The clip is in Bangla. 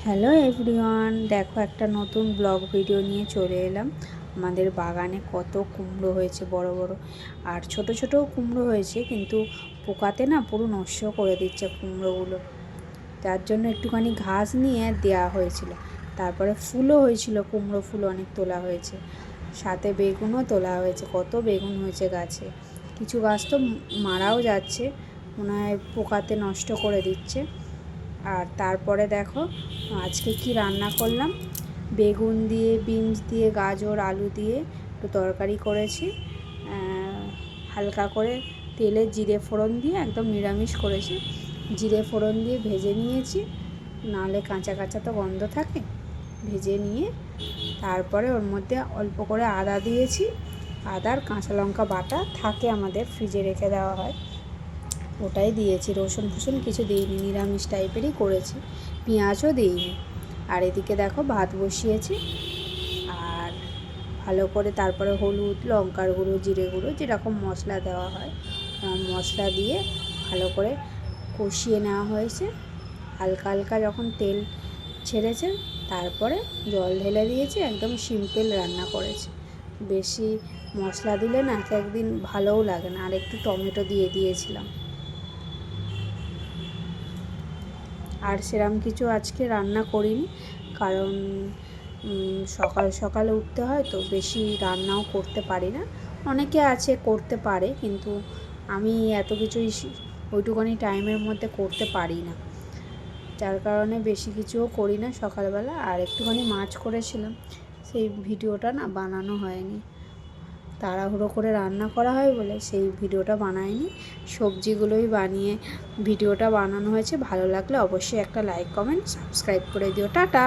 হ্যালো এভরিওয়ান, দেখো একটা নতুন ব্লগ ভিডিও নিয়ে চলে এলাম। আমাদের বাগানে কত কুমড়ো হয়েছে, বড় বড় আর ছোট ছোটও কুমড়ো হয়েছে, কিন্তু পোকাতে না পুরো নষ্ট করে দিচ্ছে কুমড়োগুলো। তার জন্য একটুখানি ঘাস নিয়ে দেওয়া হয়েছিল। তারপরে ফুলও হয়েছিল, কুমড়ো ফুল অনেক তোলা হয়েছে, সাথে বেগুনও তোলা হয়েছে। কত বেগুন হয়েছে গাছে। কিছু গাছ তো মারাও যাচ্ছে, মনে হয় পোকাতে নষ্ট করে দিচ্ছে। আর তারপরে দেখো আজকে কি রান্না করলাম। বেগুন দিয়ে, বিনস দিয়ে, গাজর, আলু দিয়ে একটু তরকারি করেছি। হালকা করে তেলে জিরে ফোড়ন দিয়ে একদম নিরামিষ করেছি। জিরে ফোড়ন দিয়ে ভেজে নিয়েছি, নাহলে কাঁচা কাঁচা তো গন্ধ থাকে। ভেজে নিয়ে তারপরে ওর মধ্যে অল্প করে আদা দিয়েছি। আদার কাঁচা লঙ্কা বাটা থাকে আমাদের, ফ্রিজে রেখে দেওয়া হয়, ওটাই দিয়েছি। রসুন ফসুন কিছু দিইনি, নিরামিষ টাইপেরই করেছি, পেঁয়াজও দিইনি। আর এদিকে দেখো ভাত বসিয়েছি। আর ভালো করে তারপরে হলুদ, লঙ্কার গুঁড়ো, জিরে গুঁড়ো, যেরকম মশলা দেওয়া হয় মশলা দিয়ে ভালো করে কষিয়ে নেওয়া হয়েছে। হালকা হালকা যখন তেল ছেড়েছে তারপরে জল ঢেলে দিয়েছি। একদম সিম্পল রান্না করেছি, বেশি মশলা দিলে না এক একদিন ভালোও লাগে না। আর একটু টমেটো দিয়ে দিয়েছিলাম। আর সেরকম কিছু আজকে রান্না করিনি, কারণ সকাল সকালে উঠতে হয় তো, বেশি রান্নাও করতে পারি না। অনেকে আছে করতে পারে, কিন্তু আমি এত কিছুই ওইটুখানি টাইমের মধ্যে করতে পারি না, যার কারণে বেশি কিছুও করি না সকালবেলা। আর একটুখানি মাছ করেছিলাম, সেই ভিডিওটা না বানানো হয়নি, তাড়াহুড়ো করে রান্না করা হয় বলে সেই ভিডিওটা বানাইনি। সবজিগুলোই বানিয়ে ভিডিওটা বানানো হয়েছে। ভালো লাগলে অবশ্যই একটা লাইক, কমেন্ট, সাবস্ক্রাইব করে দিও। টাটা।